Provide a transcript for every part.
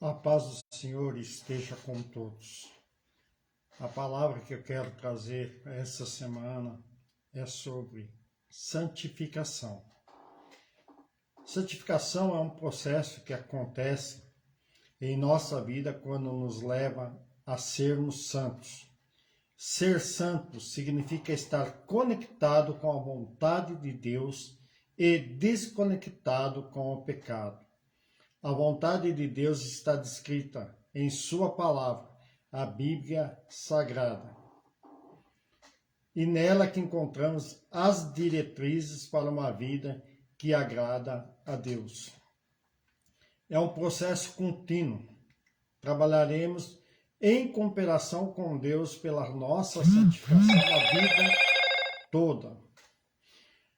A paz do Senhor esteja com todos. A palavra que eu quero trazer essa semana é sobre santificação. Santificação é um processo que acontece em nossa vida quando nos leva a sermos santos. Ser santo significa estar conectado com a vontade de Deus e desconectado com o pecado. A vontade de Deus está descrita em sua palavra, a Bíblia Sagrada. E nela que encontramos as diretrizes para uma vida que agrada a Deus. É um processo contínuo. Trabalharemos em cooperação com Deus pela nossa santificação a vida toda.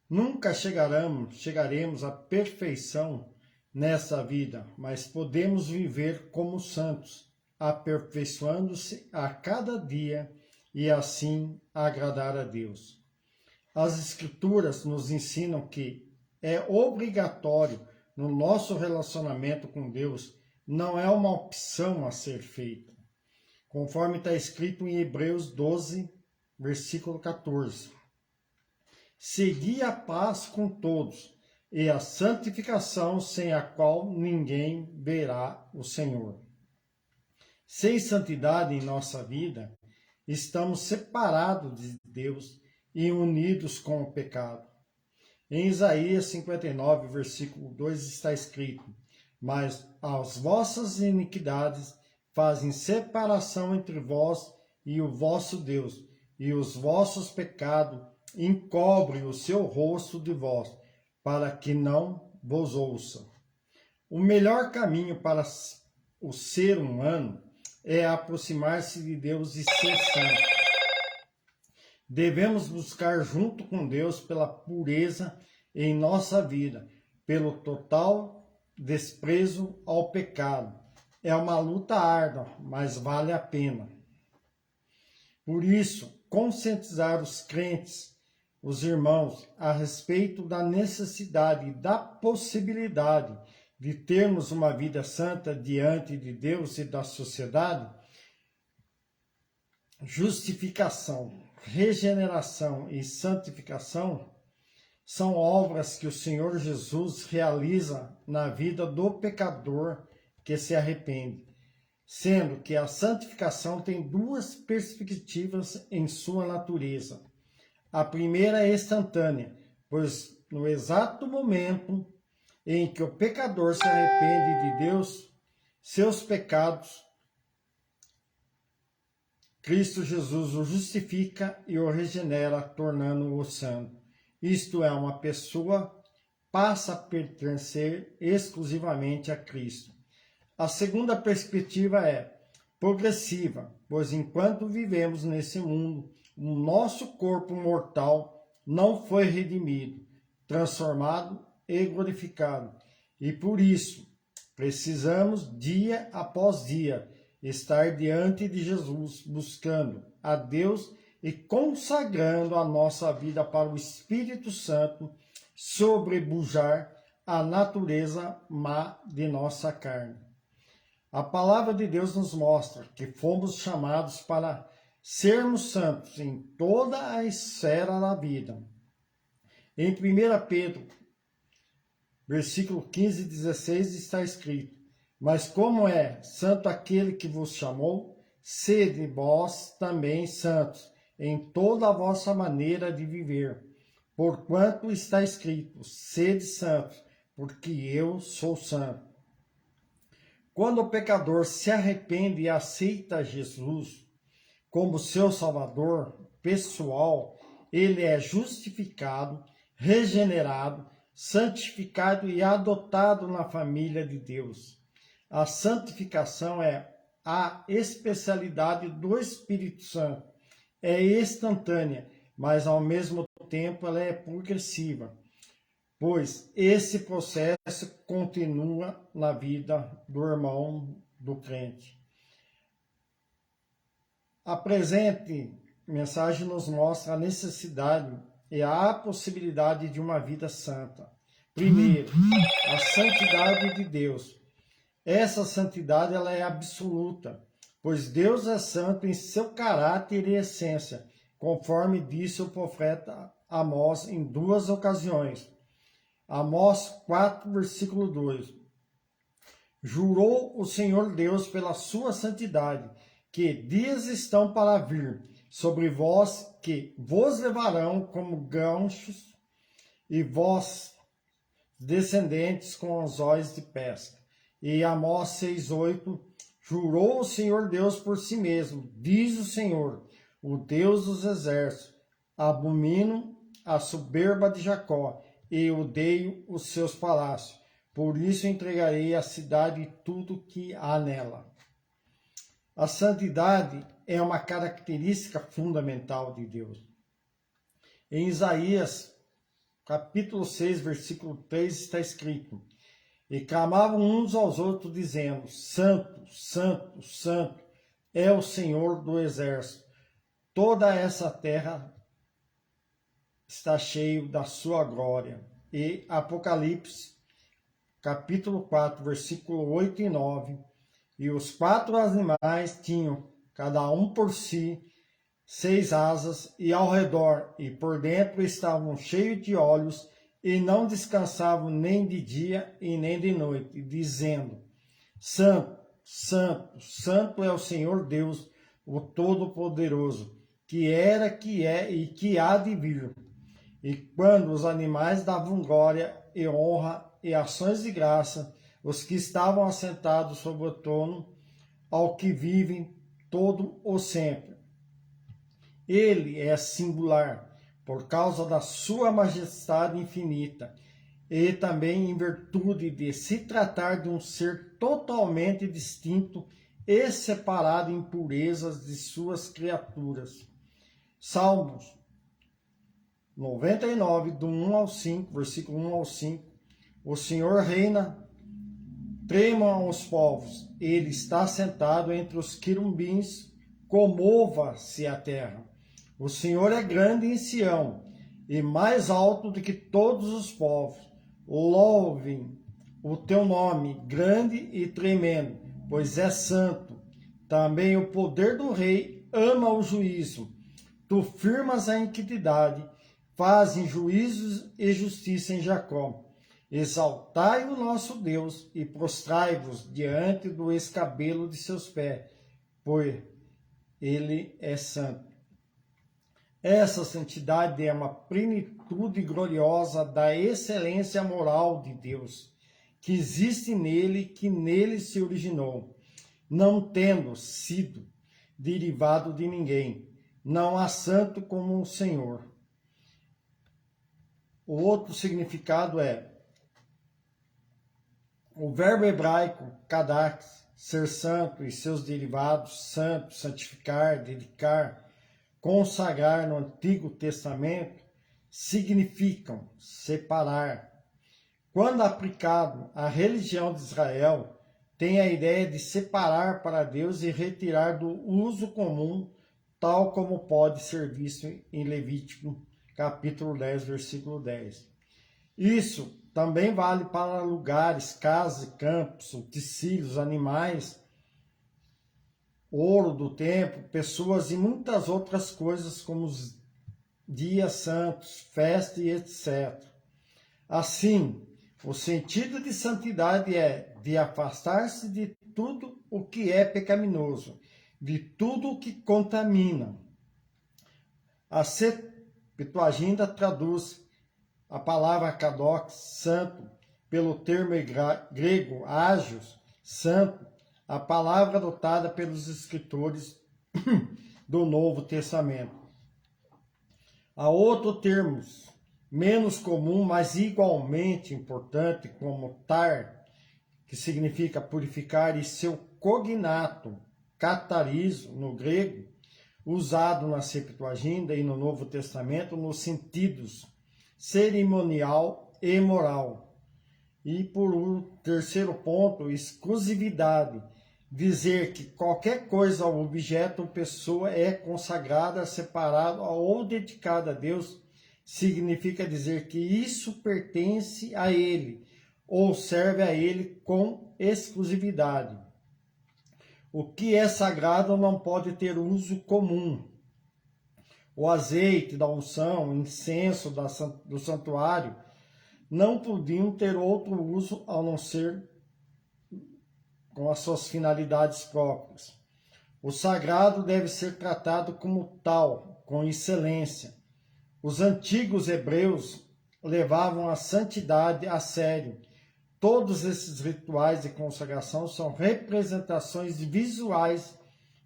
Nunca chegaremos à perfeição nessa vida, mas podemos viver como santos, aperfeiçoando-se a cada dia e assim agradar a Deus. As Escrituras nos ensinam que é obrigatório no nosso relacionamento com Deus, não é uma opção a ser feita, conforme está escrito em Hebreus 12, versículo 14. Segui a paz com todos e a santificação sem a qual ninguém verá o Senhor. Sem santidade em nossa vida, estamos separados de Deus e unidos com o pecado. Em Isaías 59, versículo 2 está escrito: mas as vossas iniquidades fazem separação entre vós e o vosso Deus, e os vossos pecados encobrem o seu rosto de vós, para que não vos ouça. O melhor caminho para o ser humano é aproximar-se de Deus e ser santo. Devemos buscar junto com Deus pela pureza em nossa vida, pelo total desprezo ao pecado. É uma luta árdua, mas vale a pena. Por isso, conscientizar os crentes, os irmãos, a respeito da necessidade e da possibilidade de termos uma vida santa diante de Deus e da sociedade. Justificação, regeneração e santificação são obras que o Senhor Jesus realiza na vida do pecador que se arrepende, sendo que a santificação tem duas perspectivas em sua natureza. A primeira é instantânea, pois no exato momento em que o pecador se arrepende de Deus, seus pecados, Cristo Jesus o justifica e o regenera, tornando-o santo. Isto é, uma pessoa passa a pertencer exclusivamente a Cristo. A segunda perspectiva é progressiva, pois enquanto vivemos nesse mundo, o nosso corpo mortal não foi redimido, transformado e glorificado. E por isso, precisamos, dia após dia, estar diante de Jesus, buscando a Deus e consagrando a nossa vida para o Espírito Santo sobrepujar a natureza má de nossa carne. A palavra de Deus nos mostra que fomos chamados para sermos santos em toda a esfera da vida. Em 1 Pedro, versículo 15 e 16 está escrito: mas como é santo aquele que vos chamou, sede vós também santos em toda a vossa maneira de viver. Porquanto está escrito: sede santos, porque eu sou santo. Quando o pecador se arrepende e aceita Jesus como seu Salvador pessoal, ele é justificado, regenerado, santificado e adotado na família de Deus. A santificação é a especialidade do Espírito Santo. É instantânea, mas ao mesmo tempo ela é progressiva, pois esse processo continua na vida do irmão, do crente. A presente mensagem nos mostra a necessidade e a possibilidade de uma vida santa. Primeiro, a santidade de Deus. Essa santidade ela é absoluta, pois Deus é santo em seu caráter e essência, conforme disse o profeta Amós em duas ocasiões. Amós 4, versículo 2. Jurou o Senhor Deus pela sua santidade, que dias estão para vir sobre vós, que vos levarão como ganchos, e vós, descendentes, com anzóis de pesca. E Amós 6,8, jurou o Senhor Deus por si mesmo, diz o Senhor, o Deus dos exércitos, abomino a soberba de Jacó, e odeio os seus palácios. Por isso entregarei a cidade e tudo que há nela. A santidade é uma característica fundamental de Deus. Em Isaías, capítulo 6, versículo 3, está escrito: e clamavam uns aos outros, dizendo: Santo, Santo, Santo é o Senhor do exército. Toda essa terra está cheia da sua glória. E Apocalipse, capítulo 4, versículo 8 e 9. E os 4 animais tinham, cada um por si, 6 asas, e ao redor e por dentro estavam cheios de olhos, e não descansavam nem de dia e nem de noite, dizendo: Santo, Santo, Santo é o Senhor Deus, o Todo-Poderoso, que era, que é e que há de vir. E quando os animais davam glória e honra e ações de graça, os que estavam assentados sobre o trono, ao que vivem todo o sempre. Ele é singular, por causa da sua majestade infinita, e também em virtude de se tratar de um ser totalmente distinto e separado em purezas de suas criaturas. Salmos 99, do 1 ao 5, versículo 1 ao 5. O Senhor reina, tremam os povos, ele está sentado entre os querubins, comova-se a terra. O Senhor é grande em Sião, e mais alto do que todos os povos. Louvem o teu nome, grande e tremendo, pois é santo. Também o poder do rei ama o juízo. Tu firmas a iniquidade, fazem juízos e justiça em Jacó. Exaltai o nosso Deus e prostrai-vos diante do escabelo de seus pés, pois ele é santo. Essa santidade é uma plenitude gloriosa da excelência moral de Deus, que existe nele, que nele se originou, não tendo sido derivado de ninguém. Não há santo como o Senhor. O outro significado é o verbo hebraico kadax, ser santo, e seus derivados, santo, santificar, dedicar, consagrar no Antigo Testamento, significam separar. Quando aplicado à religião de Israel, tem a ideia de separar para Deus e retirar do uso comum, tal como pode ser visto em Levítico, capítulo 10, versículo 10. Isso também vale para lugares, casas, campos, utensílios, animais, ouro do templo, pessoas e muitas outras coisas, como os dias santos, festas e etc. Assim, o sentido de santidade é de afastar-se de tudo o que é pecaminoso, de tudo o que contamina. A Septuaginta traduz a palavra kadox, santo, pelo termo grego ágios, santo, a palavra adotada pelos escritores do Novo Testamento. Há outros termos menos comum, mas igualmente importante, como tar, que significa purificar, e seu cognato, catarizo, no grego, usado na Septuaginta e no Novo Testamento nos sentidos cerimonial e moral. E por um terceiro ponto, exclusividade, dizer que qualquer coisa ou objeto ou pessoa é consagrada, separada ou dedicada a Deus, significa dizer que isso pertence a Ele ou serve a Ele com exclusividade. O que é sagrado não pode ter uso comum. O azeite da unção, o incenso do santuário, não podiam ter outro uso a não ser com as suas finalidades próprias. O sagrado deve ser tratado como tal, com excelência. Os antigos hebreus levavam a santidade a sério. Todos esses rituais de consagração são representações visuais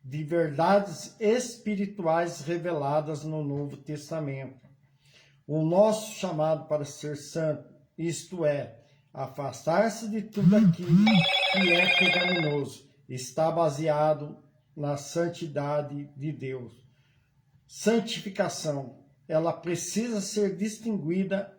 de verdades espirituais reveladas no Novo Testamento. O nosso chamado para ser santo, isto é, afastar-se de tudo aquilo que é pecaminoso, está baseado na santidade de Deus. Santificação, ela precisa ser distinguida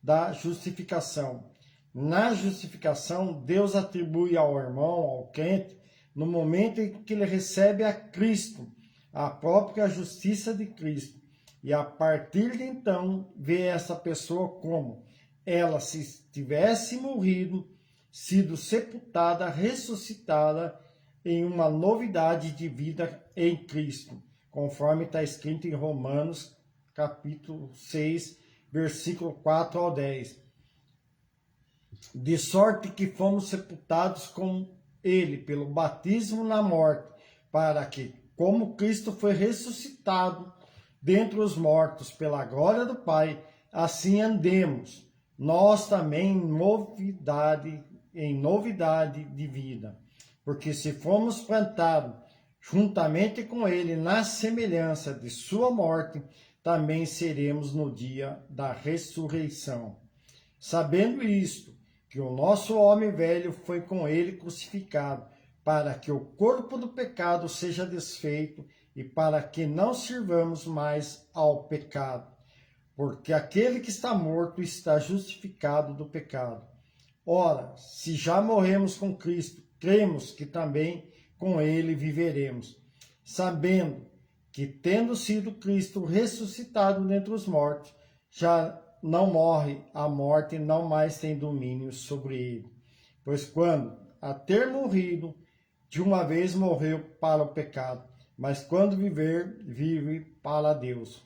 da justificação. Na justificação, Deus atribui ao irmão, ao crente, no momento em que ele recebe a Cristo, a própria justiça de Cristo. E a partir de então, vê essa pessoa como ela, se tivesse morrido, sido sepultada, ressuscitada em uma novidade de vida em Cristo, conforme está escrito em Romanos, capítulo 6, versículo 4 ao 10. De sorte que fomos sepultados com ele pelo batismo na morte, para que, como Cristo foi ressuscitado dentre os mortos pela glória do Pai, assim andemos, nós também em novidade de vida. Porque se fomos plantados juntamente com ele na semelhança de sua morte, também seremos no dia da ressurreição. Sabendo isto, que o nosso homem velho foi com ele crucificado, para que o corpo do pecado seja desfeito e para que não sirvamos mais ao pecado. Porque aquele que está morto está justificado do pecado. Ora, se já morremos com Cristo, cremos que também com ele viveremos, sabendo que, tendo sido Cristo ressuscitado dentre os mortos, já não morre, a morte não mais tem domínio sobre ele. Pois quando, a ter morrido, de uma vez morreu para o pecado, mas quando viver, vive para Deus.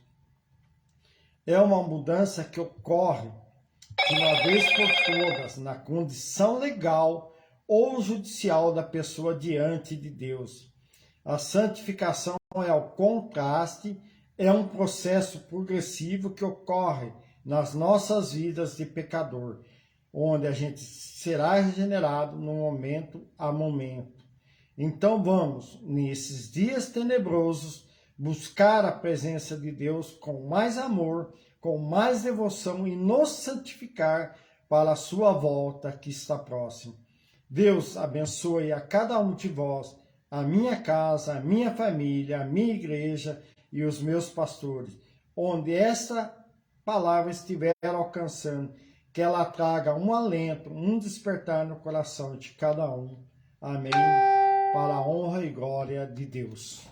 É uma mudança que ocorre de uma vez por todas na condição legal ou judicial da pessoa diante de Deus. A santificação é o contraste, é um processo progressivo que ocorre nas nossas vidas de pecador, onde a gente será regenerado no momento a momento. Então vamos, nesses dias tenebrosos, buscar a presença de Deus com mais amor, com mais devoção e nos santificar para a sua volta que está próxima. Deus abençoe a cada um de vós, a minha casa, a minha família, a minha igreja e os meus pastores, onde esta palavra estiver alcançando, que ela traga um alento, um despertar no coração de cada um. Amém. Para a honra e glória de Deus.